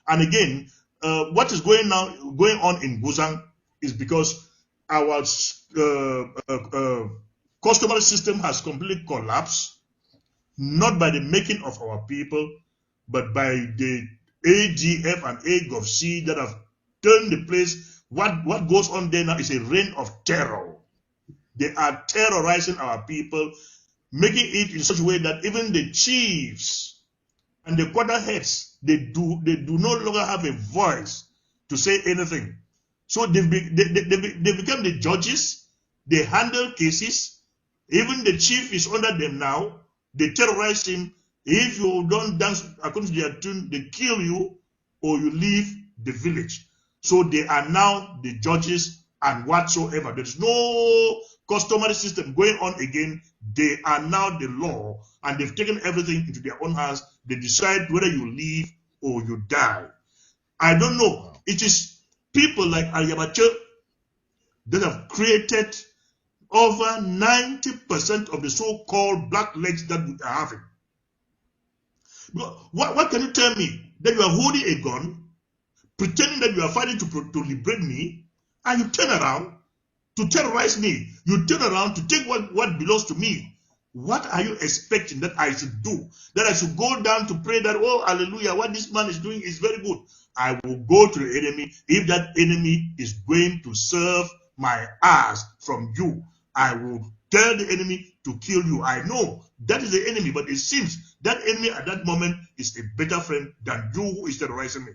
And again, what is going on in Guzang is because our customary system has completely collapsed, not by the making of our people, but by the AGF and AGOVC that have turned the place. What goes on there now is a reign of terror. They are terrorizing our people, making it in such a way that even the chiefs and the quarter heads, they do no longer have a voice to say anything. So they become the judges, they handle cases, even the chief is under them now, they terrorize him. If you don't dance according to their tune, they kill you or you leave the village. So they are now the judges and whatsoever. There's no customary system going on again. They are now the law, and they've taken everything into their own hands. They decide whether you live or you die. I don't know. It is people like Ayabacho that have created over 90% of the so-called black legs that we are having. What can you tell me? That you are holding a gun, pretending that you are fighting to liberate me, and you turn around to terrorize me. You turn around to take what belongs to me. What are you expecting that I should do? That I should go down to pray that, oh, hallelujah, what this man is doing is very good. I will go to the enemy. If that enemy is going to serve my ass from you, I will tell the enemy to kill you. I know that is the enemy, but it seems that enemy at that moment is a better friend than you who is terrorizing me.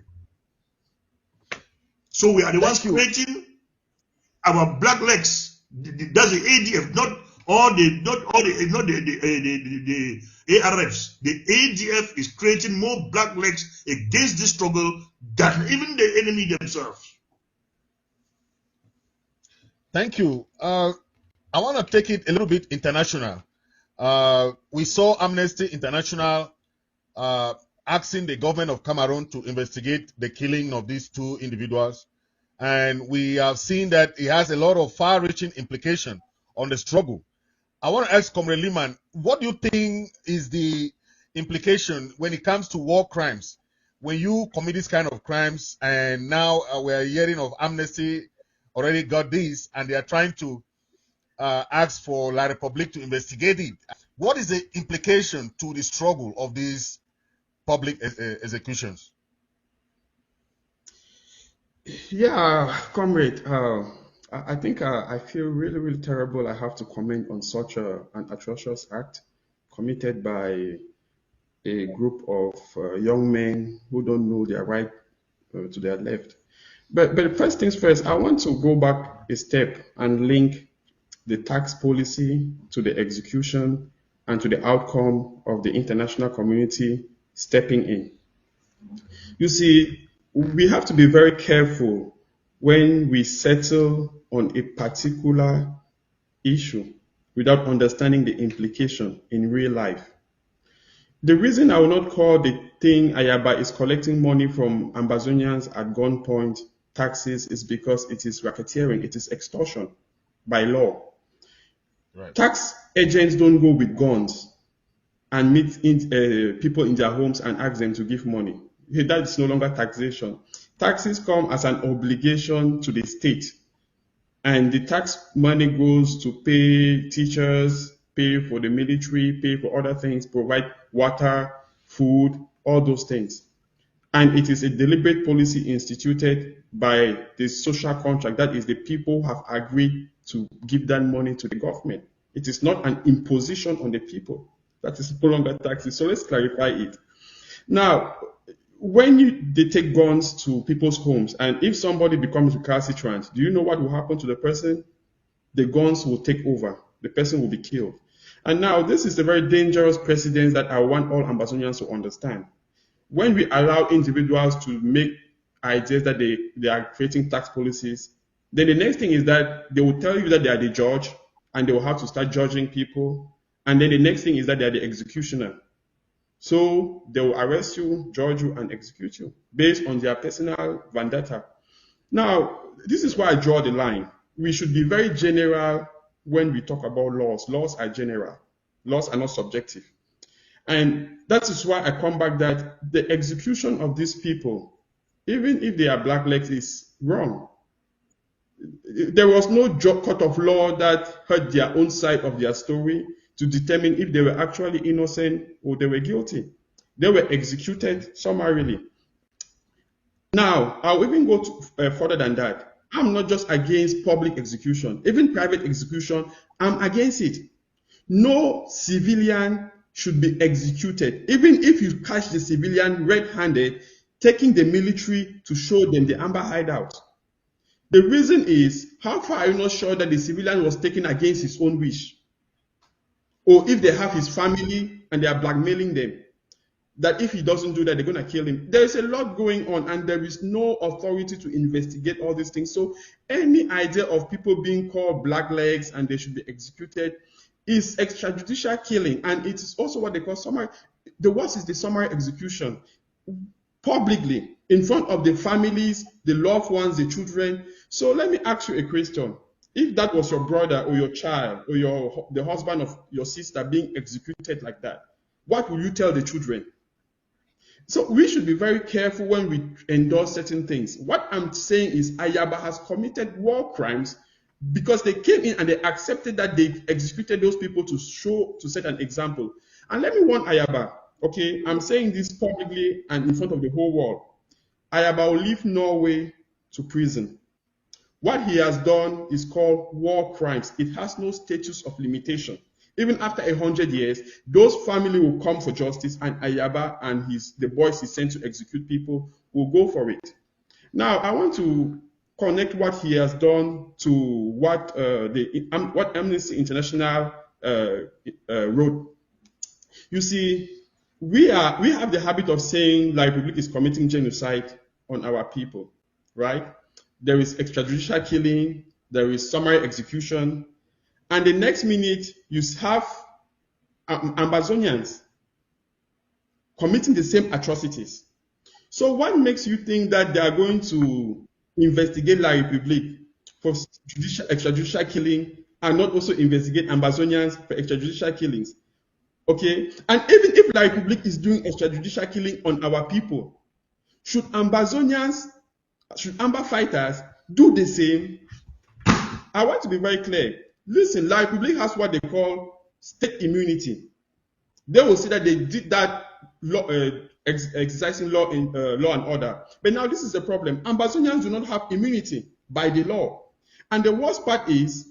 So we are the ones creating our black legs. That's the ADF, not the ARFs. The ADF is creating more black legs against this struggle than even the enemy themselves. Thank you. I want to take it a little bit international. We saw Amnesty International asking the government of Cameroon to investigate the killing of these two individuals. And we have seen that it has a lot of far-reaching implication on the struggle. I want to ask Comrade Liman, what do you think is the implication when it comes to war crimes? When you commit this kind of crimes, and now we are hearing of Amnesty already got this, and they are trying to ask for La Republique to investigate it. What is the implication to the struggle of these public executions? Yeah, comrade, I think I feel really, really terrible. I have to comment on such an atrocious act committed by a group of young men who don't know their right to their left. But first things first, I want to go back a step and link the tax policy to the execution and to the outcome of the international community stepping in. You see, we have to be very careful when we settle on a particular issue without understanding the implication in real life. The reason I will not call the thing Ayaba is collecting money from Ambazonians at gunpoint taxes is because it is racketeering, it is extortion by law. Right. Tax agents don't go with guns and meet people in their homes and ask them to give money. That is no longer taxation. Taxes come as an obligation to the state. And the tax money goes to pay teachers, pay for the military, pay for other things, provide water, food, all those things. And it is a deliberate policy instituted by the social contract. That is, the people have agreed to give that money to the government. It is not an imposition on the people. That is no longer taxes. So let's clarify it. Now, when they take guns to people's homes, and if somebody becomes recalcitrant, do you know what will happen to the person? The guns will take over. The person will be killed. And now, this is a very dangerous precedent that I want all Ambazonians to understand. When we allow individuals to make ideas that they are creating tax policies, then the next thing is that they will tell you that they are the judge, and they will have to start judging people. And then the next thing is that they are the executioner. So they will arrest you, judge you, and execute you based on their personal vendetta. Now, this is why I draw the line. We should be very general when we talk about laws. Laws are general. Laws are not subjective. And that is why I come back that the execution of these people even if they are blacklegs, is wrong. There was no court of law that heard their own side of their story to determine if they were actually innocent or they were guilty. They were executed summarily. Now, I'll even go further than that. I'm not just against public execution, even private execution, I'm against it. No civilian should be executed, even if you catch the civilian red-handed, taking the military to show them the Amber hideout. The reason is, how far are you not sure that the civilian was taken against his own wish? Or if they have his family and they are blackmailing them, that if he doesn't do that, they're going to kill him. There is a lot going on, and there is no authority to investigate all these things. So any idea of people being called blacklegs and they should be executed is extrajudicial killing, and it is also what they call summary. The worst is the summary execution, publicly, in front of the families, the loved ones, the children. So let me ask you a question. If that was your brother or your child or the husband of your sister being executed like that, what will you tell the children? So we should be very careful when we endorse certain things. What I'm saying is Ayaba has committed war crimes because they came in and they accepted that they executed those people to set an example. And let me warn Ayaba, okay, I'm saying this publicly and in front of the whole world. Ayaba will leave Norway to prison. What he has done is called war crimes. It has no status of limitation. Even after 100 years, those family will come for justice, and Ayaba and the boys he sent to execute people will go for it. Now, I want to connect what he has done to what Amnesty International wrote. You see, we have the habit of saying La Republique is committing genocide on our people, right? There is extrajudicial killing, there is summary execution, and the next minute you have Ambazonians committing the same atrocities. So what makes you think that they are going to investigate La Republique for extrajudicial killing and not also investigate Ambazonians for extrajudicial killings? Okay, and even if La Republique is doing extrajudicial killing on our people, should Amber fighters do the same? I want to be very clear. Listen, La Republique has what they call state immunity. They will say that they did that law, exercising law and order. But now this is the problem. Ambazonians do not have immunity by the law. And the worst part is,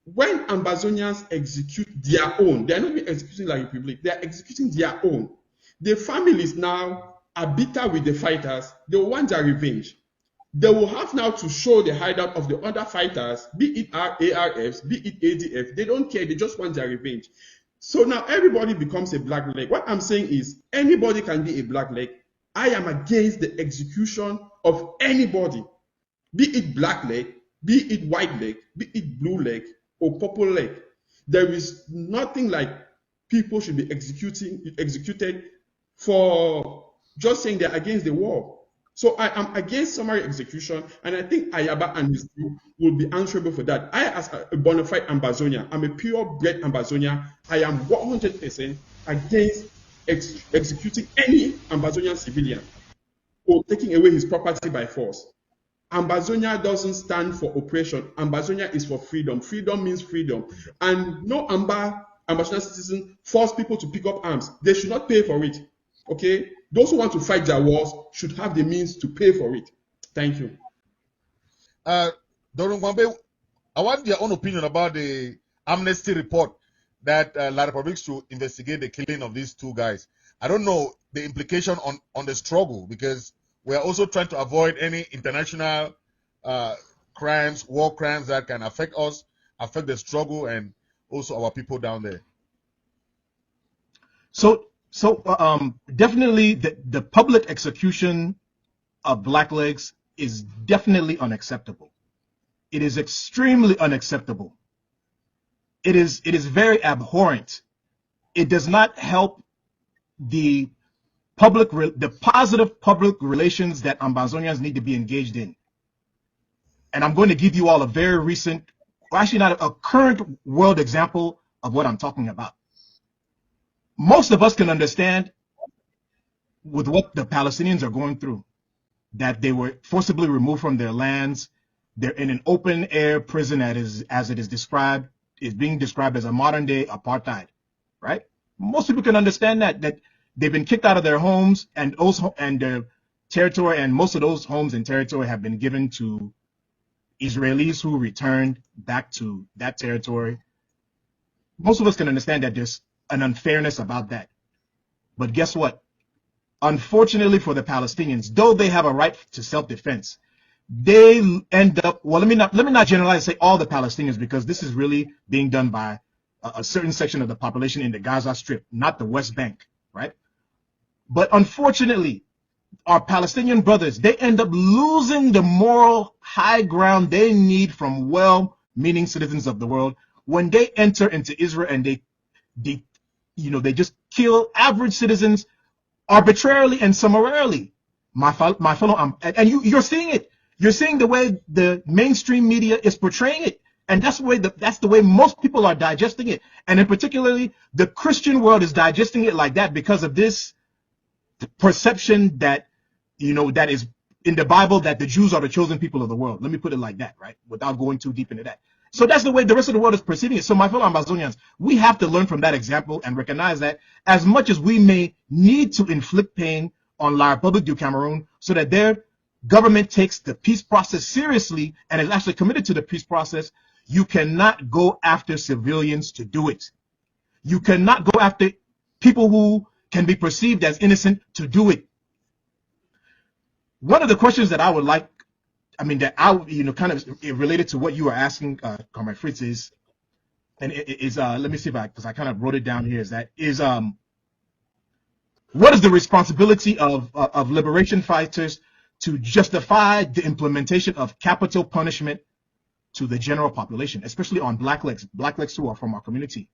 when Ambazonians execute their own, they are not executing La Republique, they are executing their own. The families now are bitter with the fighters. They want their revenge. They will have now to show the hideout of the other fighters, be it ARFs, be it ADF. They don't care. They just want their revenge. So now everybody becomes a blackleg. What I'm saying is anybody can be a blackleg. I am against the execution of anybody, be it blackleg, be it white leg, be it blue leg or purple leg. There is nothing like people should be executed for just saying they're against the war. So I am against summary execution, and I think Ayaba and his group will be answerable for that. I, as a bona fide Ambazonian, I'm a purebred Ambazonian. I am 100% against executing any Ambazonian civilian or taking away his property by force. Ambazonia doesn't stand for oppression. Ambazonia is for freedom. Freedom means freedom. And no Ambazonian citizen force people to pick up arms. They should not pay for it. Okay? Those who want to fight their wars should have the means to pay for it. Thank you. Dorun Gwambe, I want your own opinion about the Amnesty report that La Republique should investigate the killing of these two guys. I don't know the implication on the struggle, because we are also trying to avoid any international crimes, war crimes that can affect us, affect the struggle, and also our people down there. So definitely the public execution of blacklegs is definitely unacceptable. It is extremely unacceptable. It is very abhorrent. It does not help the positive public relations that Ambazonians need to be engaged in. And I'm going to give you all a very recent, actually not a current world example of what I'm talking about. Most of us can understand with what the Palestinians are going through. that they were forcibly removed from their lands. They're in an open air prison that is, as it is described, is being described as a modern day apartheid, right? Most people can understand that they've been kicked out of their homes, and their territory, and most of those homes and territory have been given to Israelis who returned back to that territory. Most of us can understand that there's an unfairness about that. But guess what? Unfortunately for the Palestinians, though they have a right to self-defense, they end up, well, let me not generalize and say all the Palestinians, because this is really being done by a certain section of the population in the Gaza Strip, not the West Bank, right? But unfortunately, our Palestinian brothers, they end up losing the moral high ground they need from well-meaning citizens of the world when they enter into Israel and they just kill average citizens arbitrarily and summarily. My fellow, and you're seeing it. You're seeing the way the mainstream media is portraying it, and that's the way most people are digesting it, and in particularly the Christian world is digesting it like that because of this perception that that is in the Bible, that the Jews are the chosen people of the world. Let me put it like that, right? Without going too deep into that. So that's the way the rest of the world is perceiving it. So my fellow Amazonians, we have to learn from that example and recognize that as much as we may need to inflict pain on La République du Cameroon so that their government takes the peace process seriously and is actually committed to the peace process, you cannot go after civilians to do it. You cannot go after people who can be perceived as innocent to do it. One of the questions that I would like, kind of related to what you were asking, Comrade Fritz, is let me see because I kind of wrote it down here, what is the responsibility of liberation fighters to justify the implementation of capital punishment to the general population, especially on blacklegs who are from our community?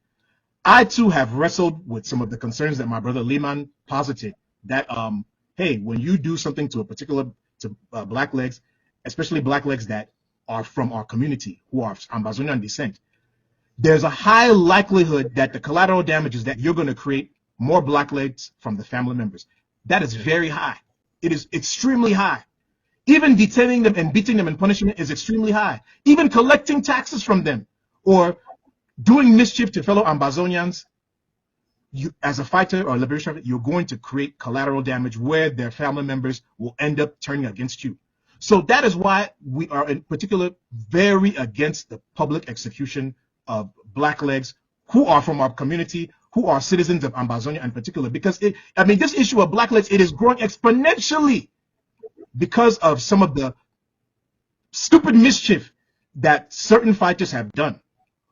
I too have wrestled with some of the concerns that my brother Lehman posited, that hey, when you do something to blacklegs, especially blacklegs that are from our community who are Ambazonian descent, there's a high likelihood that the collateral damages that you're going to create more blacklegs from the family members. That is very high. It is extremely high. Even detaining them and beating them and punishing them is extremely high. Even collecting taxes from them or doing mischief to fellow Ambazonians, you, as a fighter or a liberation fighter, you're going to create collateral damage where their family members will end up turning against you. So that is why we are in particular very against the public execution of blacklegs who are from our community, who are citizens of Ambazonia in particular, because this issue of blacklegs, it is growing exponentially because of some of the stupid mischief that certain fighters have done,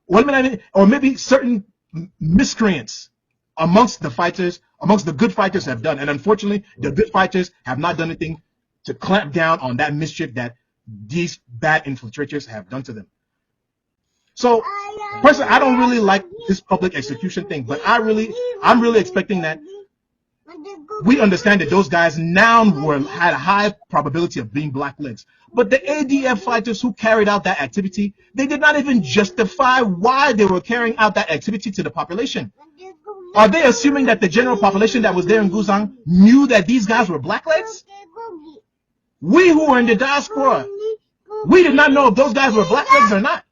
or maybe certain miscreants amongst the good fighters have done. And unfortunately, the good fighters have not done anything to clamp down on that mischief that these bad infiltrators have done to them. So personally, I don't really like this public execution thing, but I'm really expecting that we understand that those guys now had a high probability of being blacklegs. But the ADF fighters who carried out that activity, they did not even justify why they were carrying out that activity to the population. Are they assuming that the general population that was there in Guzang knew that these guys were blacklegs? We who were in the diaspora, we did not know if those guys were blacklegs or not.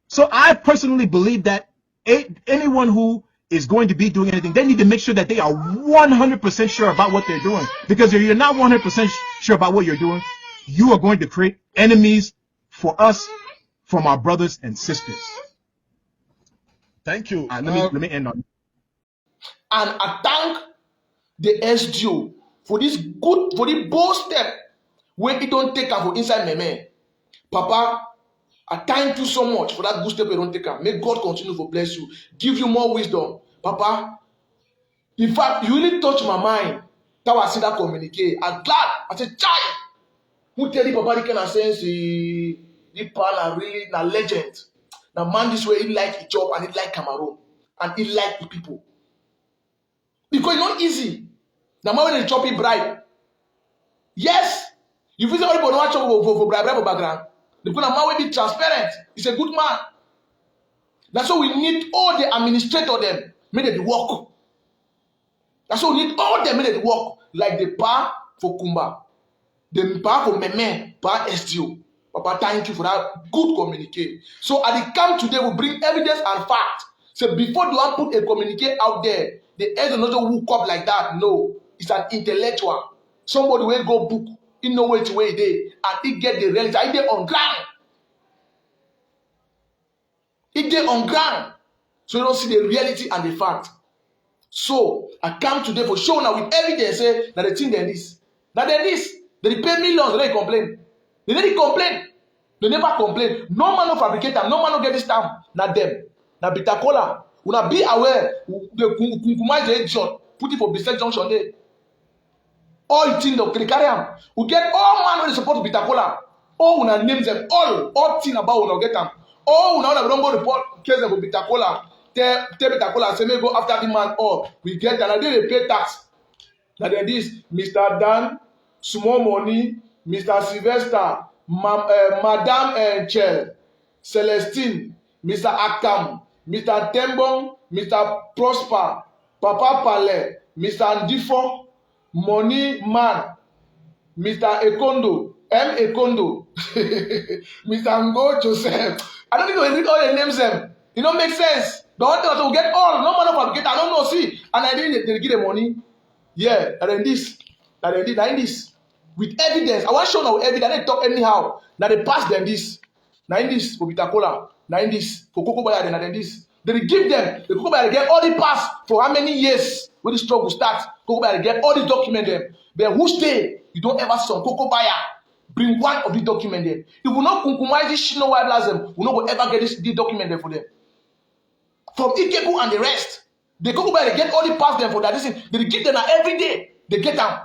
So I personally believe that anyone who is going to be doing anything, they need to make sure that they are 100% sure about what they're doing. Because if you're not 100% sure about what you're doing, you are going to create enemies for us from our brothers and sisters. Thank you. Let me end on. And I thank the SDO for the bold step where it don't take her for inside Meme. Papa, I thank you so much for that good step you don't take her. May God continue to bless you, give you more wisdom. Papa, in fact, you really touch my mind. That was see that communicate. I'm glad. I said, child, who tell you Papa the kind of sense the pan really a legend. Now man this way he like his job and he like Cameroon and he like the people. Because it's not easy. Now man when they chop it bribe. Yes, you visit everybody watch for bribe for background. Because now man will be transparent. He's a good man. That's why we need all the administrator them make it work. That's why we need all them make it work. Like the pa for Kumba. The power for Meme, power SDO. Papa, thank you for that good communique. So at the camp today, we bring evidence and fact. So before you want put a communique out there, the SDO not just hook up like that. No, it's an intellectual. Somebody will go book, he know which way they, and he get the reality. He dey on ground. He dey on ground. So you don't see the reality and the fact. So I come today for show now with evidence say that the thing there is. Now there is. They pay millions, they complain. They didn't complain. They never complain. No man no fabricator, no man no get this stamp. Not them. Now bitter cola. Una be aware. The kunkumize the junction. Put it for business junction there. All things of carry. We get all man when they support bitter cola. All una name them. All thing about una get them. All una don't go report case of bitter cola. Tell bitter cola say me go after the man up. We get that. They pay tax. Now then this Mr. Dan. Small money, Mr. Sylvester, Madame Chel, Celestine, Mr. Akam, Mr. Tembong, Mr. Prosper, Papa Pale, Mr. Ndifo, Money Man, Mr. Ekondo, M. Ekondo, Mr. Ngo Joseph. I don't think we read all the names them. It don't make sense. The one thing we get all, no man of get. I don't know, see. And I didn't they give the money. Yeah, and then this. Now they did this with evidence. I want to show now evidence. They talk anyhow. Now they pass them this. Now in this for bitter cola. Now in this for cocoa buyer. Now then this. They give them the cocoa buyer get all the pass for how many years when the struggle starts. Cocoa buyer get all the document them. Then who stay? You don't ever see some cocoa buyer bring one of the document them. If we not compromise this shit no white them, we not go ever get this document them for them. From Ikeku and the rest, the cocoa buyer get all the pass them for that. Listen, they give them every day. They get them.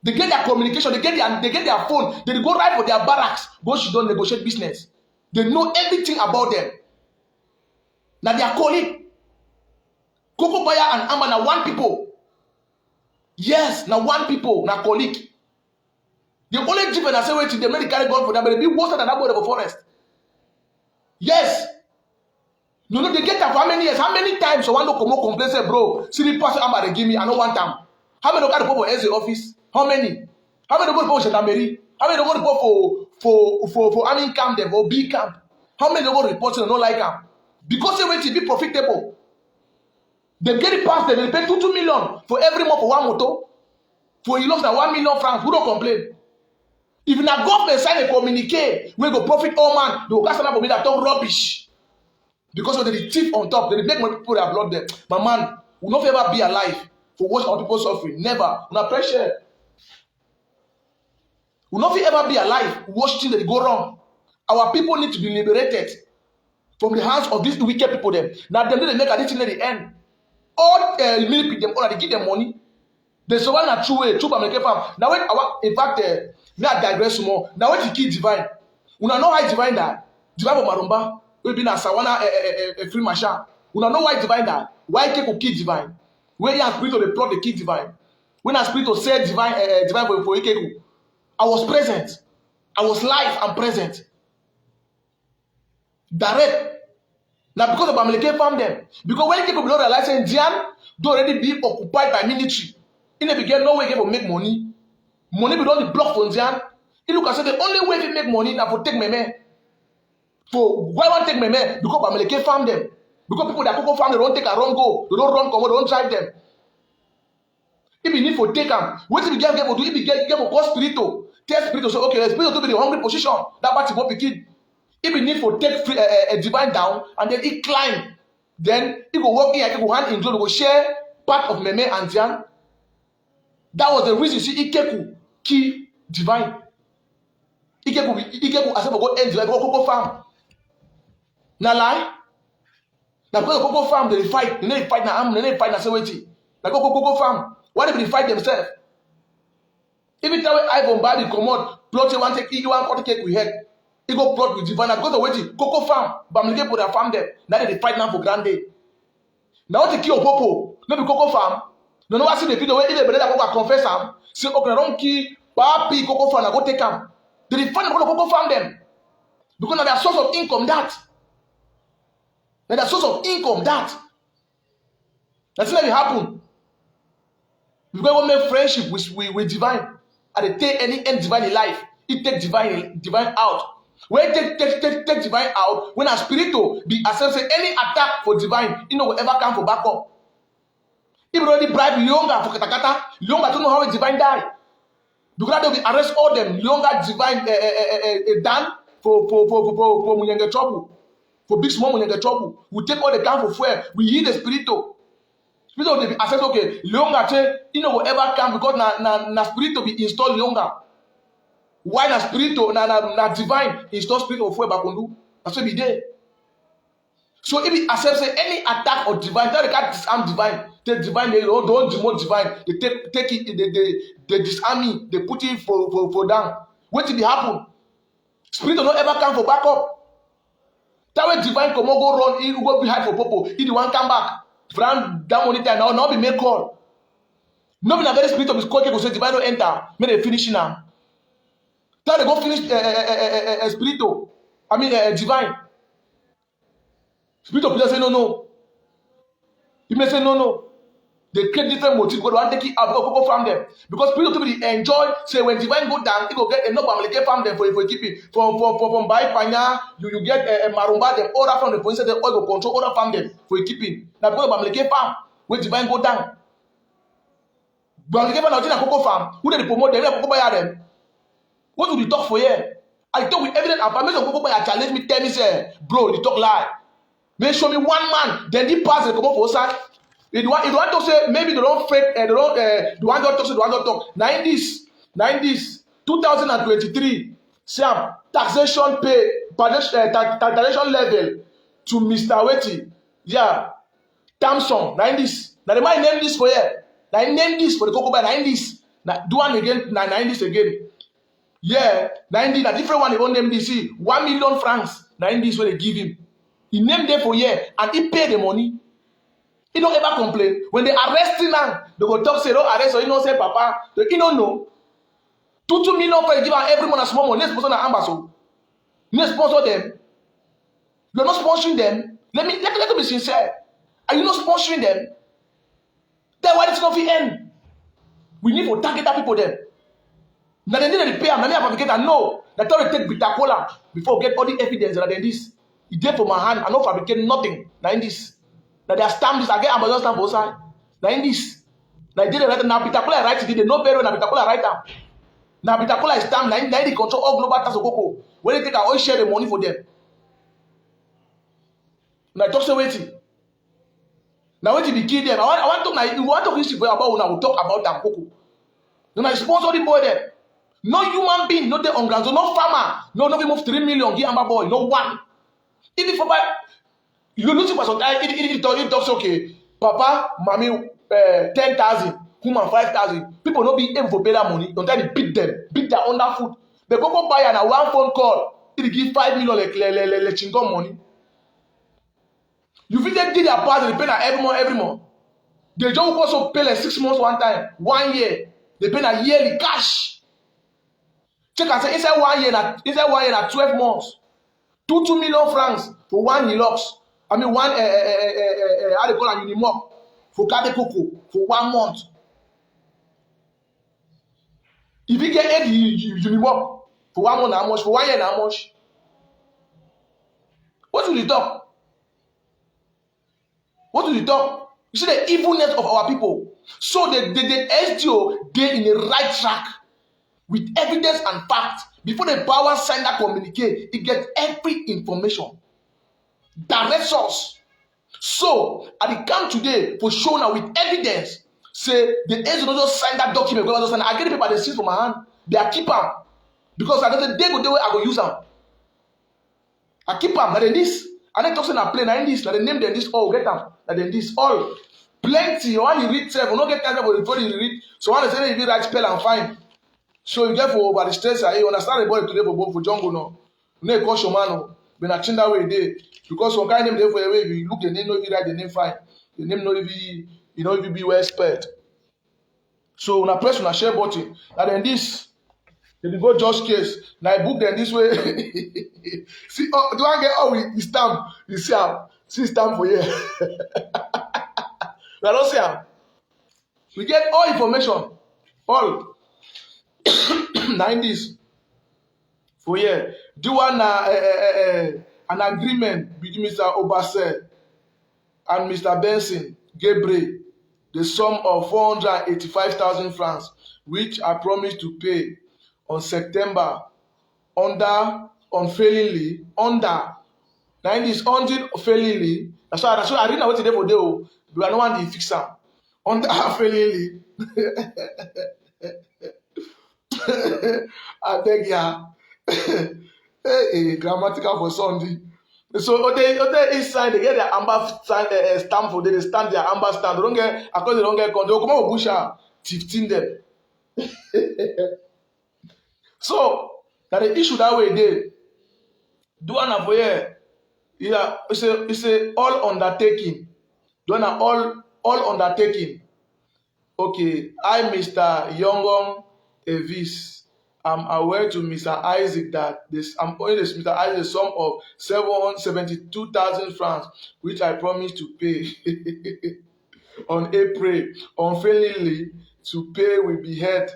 They get their communication, they get their phone, they go right for their barracks, go she don't negotiate business. They know everything about them. Now their colleague, Coco Buyer and Amma now one people. Yes, now one people, now colleague. The only difference I say wait till they make the carry gun for them, but they be worse than that boy of the forest. Yes. No, they get that for how many years? How many times so one no come complain say, bro, see the person Amma they give me, I know one time. How many got the people in the office? How many? How many go to Gendarmerie? How many go for army camp them or B camp? How many go report and not like them? Because they wait to be profitable. They get it past them, they pay 2 million for every month for one motor. For you lost now 1 million francs, who don't complain? If na government sign a communique, we go profit all man, they will cast for me that talk rubbish. Because when they thief on top, they make more people that blood them. My man will not ever be alive for watch other people suffering. Never. Una pressure. Will not ever be alive watch things that go wrong. Our people need to be liberated from the hands of these wicked people. Them now them they make a thing at the end. All military them all they give them money. They survive a true way, true American farm. Now when in fact me I digress more. Now when the kid divine, una know why divine that divine for Marumba we be na Sawana a free masha. Una know why divine that why people kid divine. When the spirit of the plot the kid divine. When the spirit of said divine divine for Ikeku. I was present. I was live and present. Direct. Now because of Amaleke farm them. Because when people don't realize Indian do already be occupied by military. In the beginning, no way to make money. Money be don't block for Indian. He look and say the only way to make money now for take meme. For why want take meme? Because Amaleke farm them. Because people that cocoa farm they don't take a wrong go. They don't run come, they don't drive them. If you need for take them, what if you get for do? If you get for cause spirito, tell spirito say okay, spirito to be the hungry position. That party won't be kid. If you need for take free, a divine down and then he climb, then he go walk in, he go hand in glove, go share part of meme and Zian. That was the reason you see Ikeku key divine. Ikeku as if go end divine, go cocoa farm. Na lie. Now because the cocoa farm they fight, they fight na arm, they fight na seweti. Na go cocoa farm. Why they fight themselves? Even tell Ivan Badi come out, plot one take you one cut cake with head. He go plot with divine because the waiting cocoa farm, but I'm put their farm there. Now they fight now for grand day. Now what to kill Popo? No be cocoa farm. No, I see the video where even brother go confess am. Say, okay, I don't kill papi cocoa farm. I go take am. They find the cocoa farm them because now their source of income that. Now their source of income that. That's what will happen. Because we make friendship with divine. and they take any end divine in life. It take divine out. When take divine out, when a spiritual be accept say any attack for divine, you know will ever come for backup. If already bribe Leonga for katakata, Leonga don't know how a divine die. Because they will arrest all them. Leonga divine done for Munyenge trouble. For big small Munyenge trouble. We take all the gun for fuel. We heal the spiritual. Spiritual they be assess okay. Leonga say, you know will ever come because na spiritual be installed Leonga. Why na spiritual na divine install spiritual for Bakundu? That's what be there. So if it accepts any attack or divine, they can't disarm divine. Take divine, they don't demote divine. They take it, they disarm it, they put it for down. What did it happen? Spirit will not ever come for backup. That way divine come go run, he go behind for popo. He the one come back. From that monitor now, not be make call. Not be a very spirit of his coach go say divine don't enter. May they finish now. Tell they go finish spiritual. I mean divine. Spirit of people say no. He may say no. They create different motives because they want to take it out because people farm them. Because spirit of people enjoy, say when divine go down, it will get enough family get farm them for keeping. From Bai Panya, you get a marumba them, order from the police, the oil will control, order farm them for keeping. Now because family get farm, when divine go down. But they get a cocoa farm, who they promote them, they buy them. What do you talk for here? I talk with evidence and permission of people buy challenge me, tell me say, bro, you talk lie. They show me one man, then they pass and come up for side. If you want to say maybe they don't fake, they don't the one don't talk, so the one don't talk. 90s, 2023, Sam, taxation pay, taxation level to Mr. Wetty. Yeah, Thompson, 90s. Now they might name this for you. Now name this for the cocoa by 90s. Now do one again, now 90s again. Yeah, 90s, a different one, they won't name this. See, 1 million francs, 90s where they give him. He named them for year and he paid the money. He don't ever complain. When they arrest him now, they go talk, say, don't arrest or you don't say, Papa. He don't know. 2 million for give him every month a small money. Let's sponsor an ambassador. Let's sponsor them. You're not sponsoring them. Let me be sincere. Are you not sponsoring them? That's why it's not the end. We need to target that people then. Now they need to pay. Now they have to no. They thought they take bitter cola before get all the evidence that this. It did for my hand. I don't fabricate nothing. Now in this. Now they are stamped this. I get Amazon stamp for side. Now in this. Now they did write now bitter cola write it. They know very well. Now bitter cola write down. Now bitter cola is stamped. Now they control all global tax of cocoa. When they take, I always share the money for them. Now I talk so waiting. Now when they kill them, I want to. Now you want to history about when I will talk about them cocoa. Then I sponsor the boy there. No human being, no the on ground, so no farmer, no we move 3 million. Give Amba boy, no one. If for you lose it for some time, it talks okay. Papa, mommy, 10,000, woman 5,000. People not be able to pay that money. Don't try to beat them, beat their underfoot. They go buy and one phone call, it give 5 million like chingom money. You feel they did their part, they pay that every month. They don't also pay like 6 months one time, 1 year. They pay a yearly cash. Check and say inside 1 year, na 12 months. 2 million francs for one Hilux. I mean one how they call it Unimog for Kade Coco for 1 month. If you get 8 Unimog for 1 month, how much? For 1 year, how much? What will you talk? What will you talk? You see the evilness of our people. So the SDO, they're in the right track. With evidence and facts, before the power sign that communique, it gets every information. Direct source. So, I come today for showing now with evidence. Say the agent don't just sign that document. I get the paper they see from my hand. They are keep them. Because I got the day go the way I go use them. I keep them. Now then this. And then talking a plane. Now this. Now they name them this. Oh, get them. Now then this. All. Plenty. When you read self, you don't get time before you read. So when they say if you write spell and find. So you get for over the stress, you understand the boy today for jungle no. You know caution man, but na chin that way dey. Because some kind name dey for the way if you look the name, no if you write the name fine. The name no if you be well spelled. So when I press on a share button, and then this, then you go just case. Now I book them this way. See, oh, do I get we stamp? You see stamp for here. I don't see We get all information, all. Now this for here, do an agreement between Mr. Obase and Mr. Benson Gabriel, the sum of 485,000 francs, which I promised to pay on September unfailingly under. Now this unfailingly. That's why I didn't know what today for do. Do I know want to fix am under unfailingly? I beg ya. Hey, grammatical for Sunday. So they each side they get their amber stamp for they stand their amber stamp. They don't get because they don't get control. Come on, Busha, 15 them. So that the issue that way they do an avoid. Yeah, it's a all undertaking. Do an all undertaking. Okay, I, Mr. Yongong Evis, am aware to Mr. Isaac that I'm owing this Mr. Isaac a sum of 772,000 francs, which I promised to pay on April. Unfailingly, to pay will be held.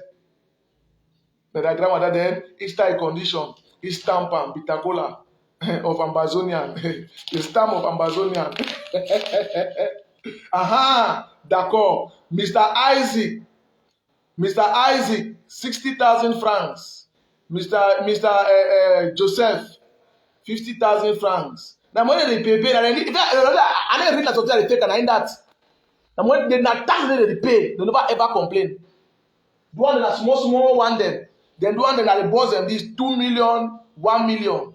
The grandmother then, each type condition, each stamp and bitacola of Ambazonian, the stamp of Ambazonian. Aha, d'accord. Mr. Isaac, 60,000 francs. Mr. Joseph, 50,000 francs. Now money they pay. I didn't read that hotel they take and I that. Now money they not tax they pay. They never ever complain. The one that small one then the one that the boss them this 2 million, 1 million.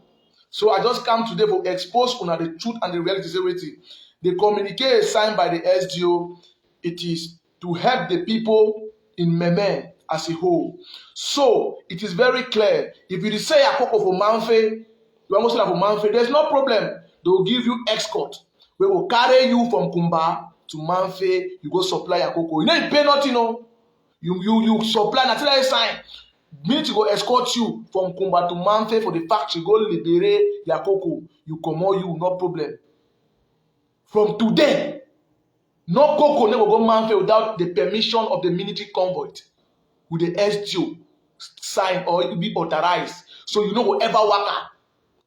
So I just come today for expose on the truth and the reality. The communique signed by the SDO. It is to help the people in Meme as a whole. So it is very clear. If you say a cocoa for Manfe, you almost have a Manfe, there's no problem. They will give you escort. We will carry you from Kumba to Manfe. You go supply a cocoa. You know you pay nothing, no. You supply naturally sign. Mean to go escort you from Kumba to Manfe for the factory. Go liberate your cocoa. You come on you, no problem. From today, no cocoa never go Manfe without the permission of the military convoy with the SDO sign or it will be authorized. So you know whatever worker.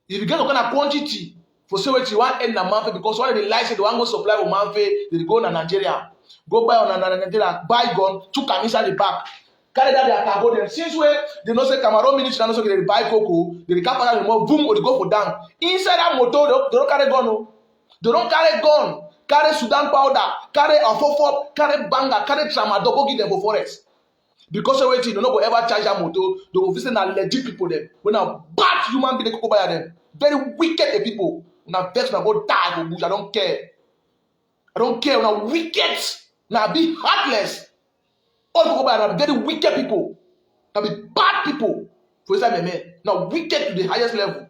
If you get a kind of quantity for say what you want end na Manfe because one of the license they want go supply for Manfe, they go to Nigeria. Go buy on Nigeria, buy gun, took am inside the back. Carry that their cargo them. Since where they know say Cameroon ministry and also they buy cocoa, they capture them more boom or they go for down. Inside that motor, they don't carry gun. No. They don't carry gun, carry Sudan powder, carry afofo, carry banga, carry tramadol, go give them for forest. Because of waiting, they don't go ever charge that motor. They will visit na legit people them. When a bad human being they go buy them. Very wicked people. Now best na go die for bush. I don't care. I don't care. Now wicked. Now be heartless. All people buy them very wicked people. Now be bad people. For example, men. Now wicked to the highest level.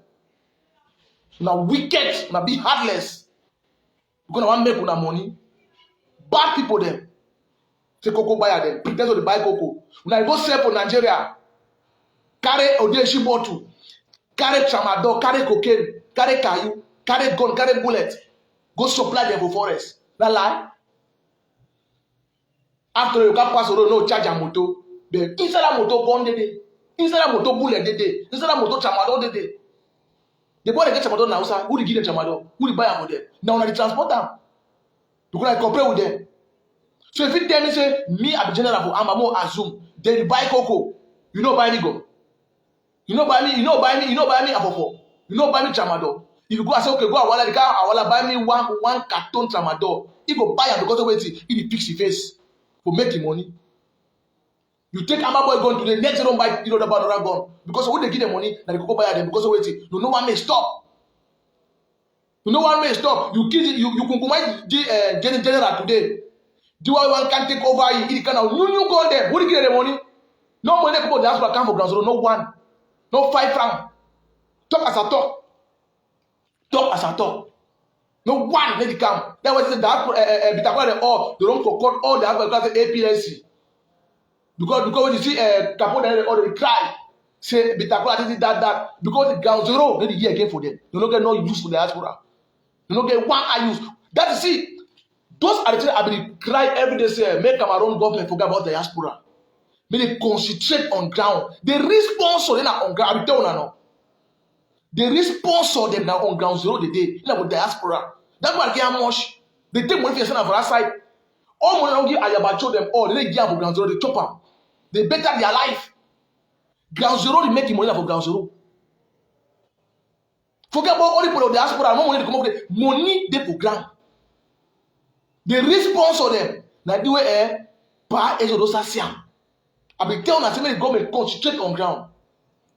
Now wicked. Now be heartless. Because I want to make una money. Bad people them. Say cocoa buyer them. Pretend to buy cocoa. When I go sell for Nigeria, carry Odeshi bottle, carry tramadol, carry cocaine, carry caillou, carry gun, carry bullet. Go supply them for forest. That lie. After you can pass the road, no charge a motor. But inside that motor gun they. Inside that motor bullet they. Inside that motor tramadol they. The boy they get tramadol now, sir. Who they give them tramadol? Who they buy am for them? Now they transport them. Because I compare with them. So if you tell me say me I be general for Amamo assume they buy cocoa, you know buy me gun. You know buy me afofo. You know buy me tramadol. If you go and say okay go awala the guy awala buy me one carton tramadol, he go buy am because of wetin he fix his face for making money. You take Amabo gun today, next they don't buy another gun because who they give them money na they go buy them because of wetin no one may stop. No one may stop. You kill you compromise the general today. Do one can take over it kind of you go there. Who give the money? No money people the hospital come for ground zero. No one. No 5 francs. Talk as I talk. Talk as I talk. No one let it come. That was the all they don't concord all the hospital class APLC. Because when you see Capo they already cry. Say Bitacola this that because the ground zero let the year again for them. You don't get no use for the diaspora. You don't get one I use. That is it. Those are the things I will cry every day say make Cameroon government forget about the diaspora. May they concentrate on ground. The response of them are on ground. I tell you now. The response of them now on ground zero the day. Like with diaspora. That's why they get much. They take money for the outside. All money don't give Ayabacho them all. They give for ground zero. They chop them. They better their life. Ground zero they make money for ground zero. Forget about all the people of diaspora. No money to come up with money they for ground. The response of them. Now the way pa ezodosa siam. I be telling us the government concentrate on ground.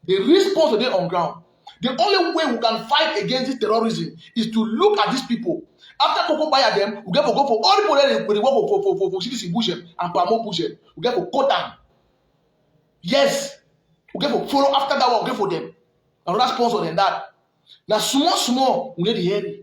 The response of them on ground. The only way we can fight against this terrorism is to look at these people. After Coco buy them, we get to go for all the people that they work for cities in Bush and Pamo Bush. We get to cut them. Yes. We get to follow after that one, we get for them. Another sponsor than that. Now, small, we need to hear it.